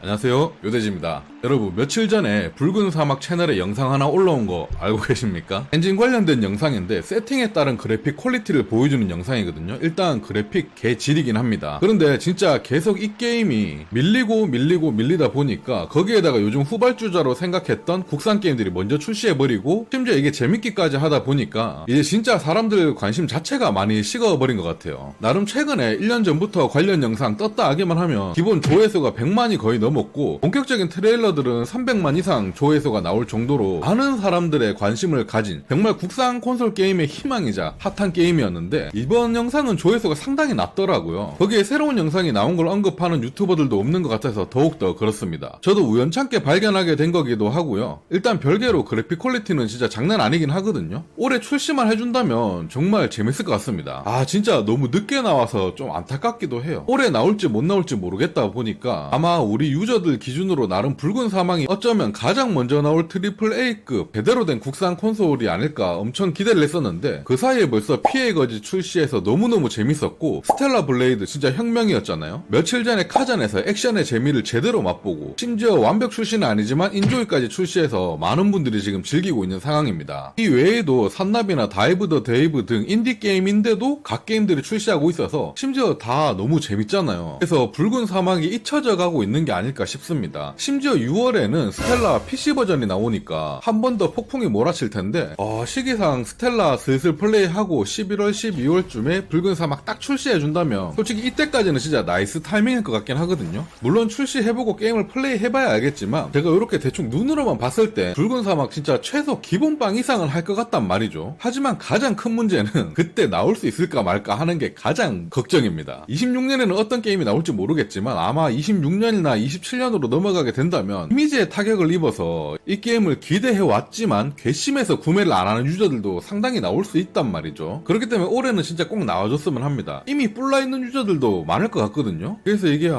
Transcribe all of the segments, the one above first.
안녕하세요, 요대지입니다. 여러분, 며칠 전에 붉은 사막 채널에 영상 하나 올라온 거 알고 계십니까? 엔진 관련된 영상인데 세팅에 따른 그래픽 퀄리티를 보여주는 영상이거든요. 일단 그래픽 개질이긴 합니다. 그런데 진짜 계속 이 게임이 밀리다 보니까 거기에다가 요즘 후발주자로 생각했던 국산 게임들이 먼저 출시해버리고 심지어 이게 재밌기까지 하다 보니까 이제 진짜 사람들 관심 자체가 많이 식어버린 것 같아요. 나름 최근에 1년 전부터 관련 영상 떴다 하기만 하면 기본 조회수가 100만이 거의 넘었고 본격적인 트레일러들은 300만 이상 조회수가 나올 정도로 많은 사람들의 관심을 가진 정말 국산 콘솔 게임의 희망이자 핫한 게임이었는데 이번 영상은 조회수가 상당히 낮더라고요. 거기에 새로운 영상이 나온 걸 언급하는 유튜버들도 없는 것 같아서 더욱더 그렇습니다. 저도 우연찮게 발견하게 된 거기도 하고요. 일단 별개로 그래픽 퀄리티는 진짜 장난 아니긴 하거든요. 올해 출시만 해준다면 정말 재밌을 것 같습니다. 진짜 너무 늦게 나와서 좀 안타깝기도 해요. 올해 나올지 못 나올지 모르겠다 보니까 아마 우리 유저들 기준으로 나름 붉은 사막이 어쩌면 가장 먼저 나올 트리플 A급 제대로 된 국산 콘솔이 아닐까 엄청 기대를 했었는데 그 사이에 벌써 피해 거지 출시해서 너무너무 재밌었고 스텔라 블레이드 진짜 혁명이었잖아요. 며칠 전에 카잔에서 액션의 재미를 제대로 맛보고 심지어 완벽 출시는 아니지만 인조이까지 출시해서 많은 분들이 지금 즐기고 있는 상황입니다. 이 외에도 산나비나 다이브 더 데이브 등 인디 게임인데도 각 게임들이 출시하고 있어서 심지어 다 너무 재밌잖아요. 그래서 붉은 사막이 잊혀져 가고 있는 게 아닐까 싶습니다. 심지어 6월에는 스텔라 PC 버전이 나오니까 한 번 더 폭풍이 몰아칠 텐데 시기상 스텔라 슬슬 플레이하고 11월, 12월쯤에 붉은 사막 딱 출시해준다면 솔직히 이때까지는 진짜 나이스 타이밍일 것 같긴 하거든요. 물론 출시해보고 게임을 플레이해봐야 알겠지만 제가 이렇게 대충 눈으로만 봤을 때 붉은 사막 진짜 최소 기본빵 이상은 할 것 같단 말이죠. 하지만 가장 큰 문제는 그때 나올 수 있을까 말까 하는 게 가장 걱정입니다. 26년에는 어떤 게임이 나올지 모르겠지만 아마 26년이나 27년으로 넘어가게 된다면 이미지에 타격을 입어서 이 게임을 기대해왔지만 괘씸해서 구매를 안 하는 유저들도 상당히 나올 수 있단 말이죠. 그렇기 때문에 올해는 진짜 꼭 나와줬으면 합니다. 이미 뿔나있는 유저들도 많을 것 같거든요. 그래서 이게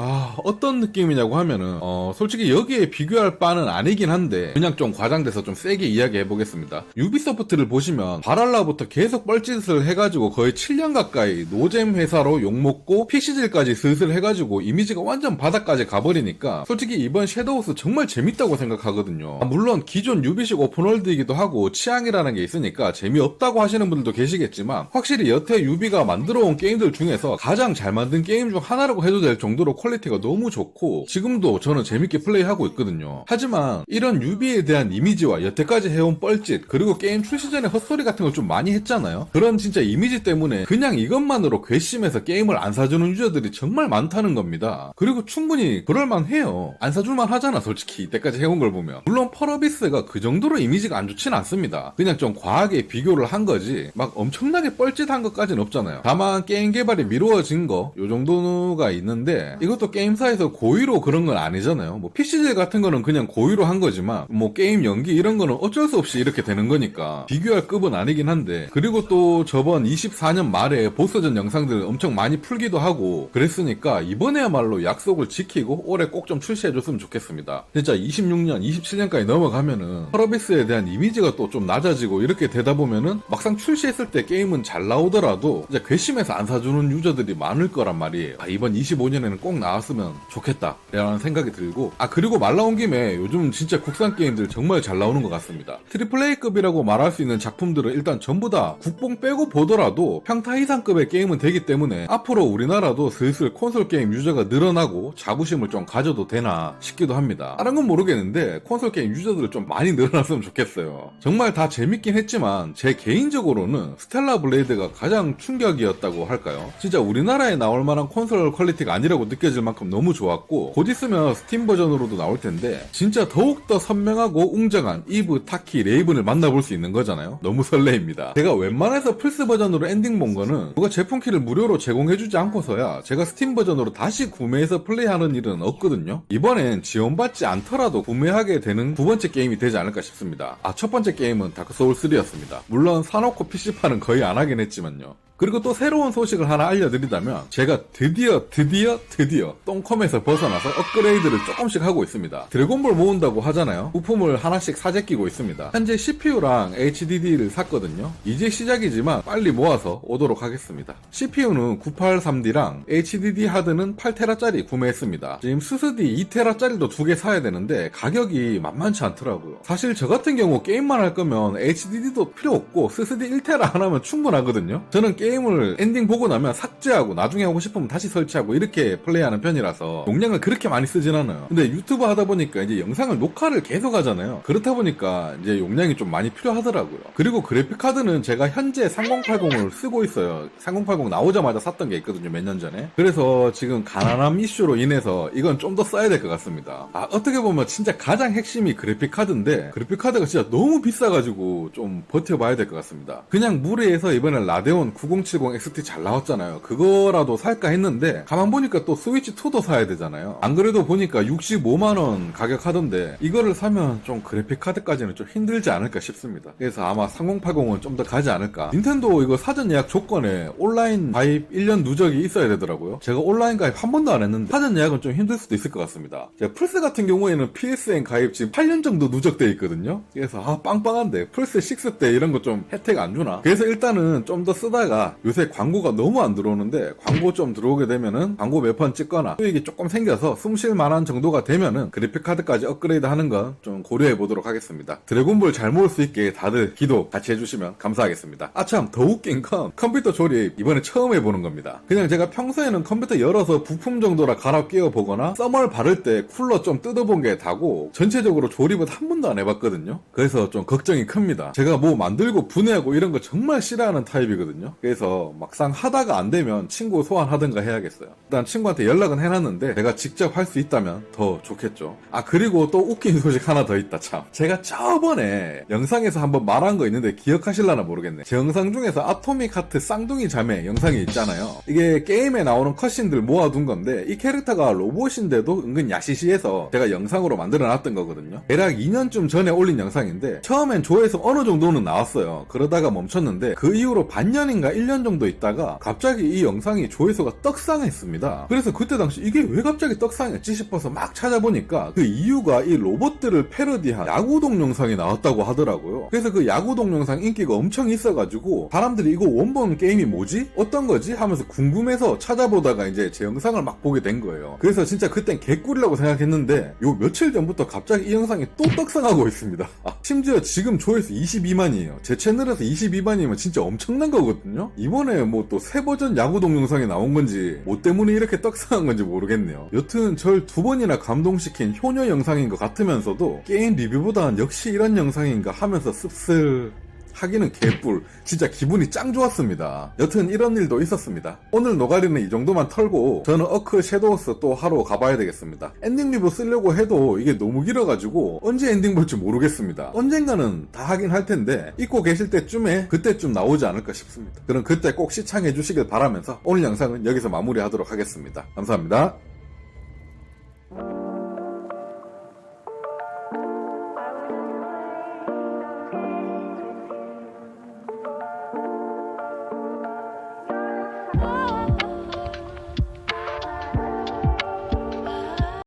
어떤 느낌이냐고 하면은 솔직히 여기에 비교할 바는 아니긴 한데 그냥 좀 과장돼서 좀 세게 이야기해보겠습니다. 유비소프트를 보시면 바랄라부터 계속 뻘짓을 해가지고 거의 7년 가까이 노잼 회사로 욕먹고 PC질까지 슬슬 해가지고 이미지가 완전 바닥까지 가버리니까 솔직히 이번 섀도우스 정말 재밌다고 생각하거든요. 물론 기존 유비식 오픈월드이기도 하고 취향이라는 게 있으니까 재미없다고 하시는 분들도 계시겠지만 확실히 여태 유비가 만들어온 게임들 중에서 가장 잘 만든 게임 중 하나라고 해도 될 정도로 퀄리티가 너무 좋고 지금도 저는 재밌게 플레이하고 있거든요. 하지만 이런 유비에 대한 이미지와 여태까지 해온 뻘짓 그리고 게임 출시 전에 헛소리 같은 걸 좀 많이 했잖아요. 그런 진짜 이미지 때문에 그냥 이것만으로 괘씸해서 게임을 안 사주는 유저들이 정말 많다는 겁니다. 그리고 충분히 그럴만해요. 안 사줄만 하잖아 솔직히 이때까지 해온 걸 보면. 물론 펄어비스가 그 정도로 이미지가 안 좋진 않습니다. 그냥 좀 과하게 비교를 한 거지 막 엄청나게 뻘짓한 것까지는 없잖아요. 다만 게임 개발이 미루어진 거 요 정도가 있는데 이것도 게임사에서 고의로 그런 건 아니잖아요. 뭐 PC질 같은 거는 그냥 고의로 한 거지만 뭐 게임 연기 이런 거는 어쩔 수 없이 이렇게 되는 거니까 비교할 급은 아니긴 한데 그리고 또 저번 24년 말에 보스전 영상들 엄청 많이 풀기도 하고 그랬으니까 이번에야말로 약속을 지키고 올해 꼭 좀 출시해줬으면 좋겠습니다. 진짜 26년, 27년까지 넘어가면은 펄어비스에 대한 이미지가 또 좀 낮아지고 이렇게 되다 보면은 막상 출시했을 때 게임은 잘 나오더라도 진짜 괘씸해서 안 사주는 유저들이 많을 거란 말이에요. 이번 25년에는 꼭 나왔으면 좋겠다 라는 생각이 들고 그리고 말 나온 김에 요즘 진짜 국산 게임들 정말 잘 나오는 것 같습니다. 트리플 A급이라고 말할 수 있는 작품들은 일단 전부 다 국뽕 빼고 보더라도 평타 이상급의 게임은 되기 때문에 앞으로 우리나라도 슬슬 콘솔 게임 유저가 늘어나고 자부심을 좀 가져도 되나 싶기도 합니다. 다른 건 모르겠는데 콘솔 게임 유저들 좀 많이 늘어났으면 좋겠어요. 정말 다 재밌긴 했지만 제 개인적으로는 스텔라 블레이드가 가장 충격이었다고 할까요? 진짜 우리나라에 나올 만한 콘솔 퀄리티가 아니라고 느껴질 만큼 너무 좋았고 곧 있으면 스팀 버전으로도 나올 텐데 진짜 더욱더 선명하고 웅장한 이브, 타키, 레이븐을 만나볼 수 있는 거잖아요. 너무 설레입니다. 제가 웬만해서 플스 버전으로 엔딩 본 거는 누가 제품키를 무료로 제공해주지 않고서야 제가 스팀 버전으로 다시 구매해서 플레이하는 일은 없거든요. 이번엔 지원받지 않더라도 구매하게 되는 두 번째 게임이 되지 않을까 싶습니다. 첫 번째 게임은 다크소울3였습니다. 물론 사놓고 PC판은 거의 안 하긴 했지만요. 그리고 또 새로운 소식을 하나 알려드리자면 제가 드디어 똥컴에서 벗어나서 업그레이드를 조금씩 하고 있습니다. 드래곤볼 모은다고 하잖아요. 부품을 하나씩 사재 끼고 있습니다. 현재 CPU랑 HDD를 샀거든요. 이제 시작이지만 빨리 모아서 오도록 하겠습니다. CPU는 983D랑 HDD 하드는 8TB짜리 구매했습니다. 지금 SSD 2TB짜리도 2개 사야 되는데 가격이 만만치 않더라고요. 사실 저 같은 경우 게임만 할 거면 HDD도 필요 없고 SSD 1TB 하나면 충분하거든요. 저는 게임을 엔딩 보고 나면 삭제하고 나중에 하고 싶으면 다시 설치하고 이렇게 플레이하는 편이라서 용량을 그렇게 많이 쓰진 않아요. 근데 유튜브 하다 보니까 이제 영상을 녹화를 계속 하잖아요. 그렇다 보니까 이제 용량이 좀 많이 필요하더라고요. 그리고 그래픽카드는 제가 현재 3080을 쓰고 있어요. 3080 나오자마자 샀던 게 있거든요. 몇 년 전에. 그래서 지금 가난함 이슈로 인해서 이건 좀 더 써야 될 것 같습니다. 어떻게 보면 진짜 가장 핵심이 그래픽카드인데 그래픽카드가 진짜 너무 비싸가지고 좀 버텨봐야 될 것 같습니다. 그냥 무리해서 이번에 라데온 9070 XT 잘 나왔잖아요. 그거라도 살까 했는데 가만 보니까 또 스위치2도 사야 되잖아요. 안 그래도 보니까 65만원 가격 하던데 이거를 사면 좀 그래픽카드까지는 좀 힘들지 않을까 싶습니다. 그래서 아마 3080은 좀 더 가지 않을까. 닌텐도 이거 사전 예약 조건에 온라인 가입 1년 누적이 있어야 되더라고요. 제가 온라인 가입 한 번도 안 했는데 사전 예약은 좀 힘들 수도 있을 것 같습니다. 제가 플스 같은 경우에는 PSN 가입 지금 8년 정도 누적돼 있거든요. 그래서 빵빵한데 플스 6 때 이런 거 좀 혜택 안 주나? 그래서 일단은 좀 더 쓰다가 요새 광고가 너무 안 들어오는데 광고 좀 들어오게 되면은 광고 몇 번 찍거나 수익이 조금 생겨서 숨 쉴 만한 정도가 되면은 그래픽카드까지 업그레이드 하는 건 좀 고려해 보도록 하겠습니다. 드래곤볼 잘 모을 수 있게 다들 기도 같이 해주시면 감사하겠습니다. 참 더 웃긴 건 컴퓨터 조립 이번에 처음 해보는 겁니다. 그냥 제가 평소에는 컴퓨터 열어서 부품 정도라 갈아 끼워 보거나 써멀 바를 때 쿨러 좀 뜯어본 게 다고 전체적으로 조립은 한 번도 안 해봤거든요. 그래서 좀 걱정이 큽니다. 제가 뭐 만들고 분해하고 이런 거 정말 싫어하는 타입이거든요. 그래서 막상 하다가 안 되면 친구 소환하든가 해야겠어요. 일단 친구한테 연락은 해놨는데 제가 직접 할 수 있다면 더 좋겠죠. 그리고 또 웃긴 소식 하나 더 있다. 참 제가 저번에 영상에서 한번 말한 거 있는데 기억하실라나 모르겠네. 제 영상 중에서 아토믹 하트 쌍둥이 자매 영상이 있잖아요. 이게 게임에 나오는 컷신들 모아둔 건데 이 캐릭터가 로봇인데도 은근 야시시해서 제가 영상으로 만들어놨던 거거든요. 대략 2년쯤 전에 올린 영상인데 처음엔 조회수 어느 정도는 나왔어요. 그러다가 멈췄는데 그 이후로 반년인가 1년 정도 있다가 갑자기 이 영상이 조회수가 떡상했습니다. 그래서 그때 당시 이게 왜 갑자기 떡상했지 싶어서 막 찾아보니까 그 이유가 이 로봇들을 패러디한 야구 동영상이 나왔다고 하더라고요. 그래서 그 야구 동영상 인기가 엄청 있어가지고 사람들이 이거 원본 게임이 뭐지? 어떤 거지? 하면서 궁금해서 찾아보다가 이제 제 영상을 막 보게 된 거예요. 그래서 진짜 그땐 개꿀이라고 생각했는데 요 며칠 전부터 갑자기 이 영상이 또 떡상하고 있습니다. 심지어 지금 조회수 22만이에요. 제 채널에서 22만이면 진짜 엄청난 거거든요. 이번에 뭐 또 새 버전 야구 동영상이 나온 건지 뭐 때문에 이렇게 떡상한 건지 모르겠네요. 여튼 절 2번이나 감동시킨 효녀 영상인 것 같으면서도 게임 리뷰보다는 역시 이런 영상인가 하면서 씁쓸 하기는 개뿔. 진짜 기분이 짱 좋았습니다. 여튼 이런 일도 있었습니다. 오늘 노가리는 이 정도만 털고 저는 어크 섀도우스 또 하러 가봐야 되겠습니다. 엔딩 리뷰 쓰려고 해도 이게 너무 길어가지고 언제 엔딩 볼지 모르겠습니다. 언젠가는 다 하긴 할 텐데 잊고 계실 때쯤에 그때쯤 나오지 않을까 싶습니다. 그럼 그때 꼭 시청해 주시길 바라면서 오늘 영상은 여기서 마무리하도록 하겠습니다. 감사합니다.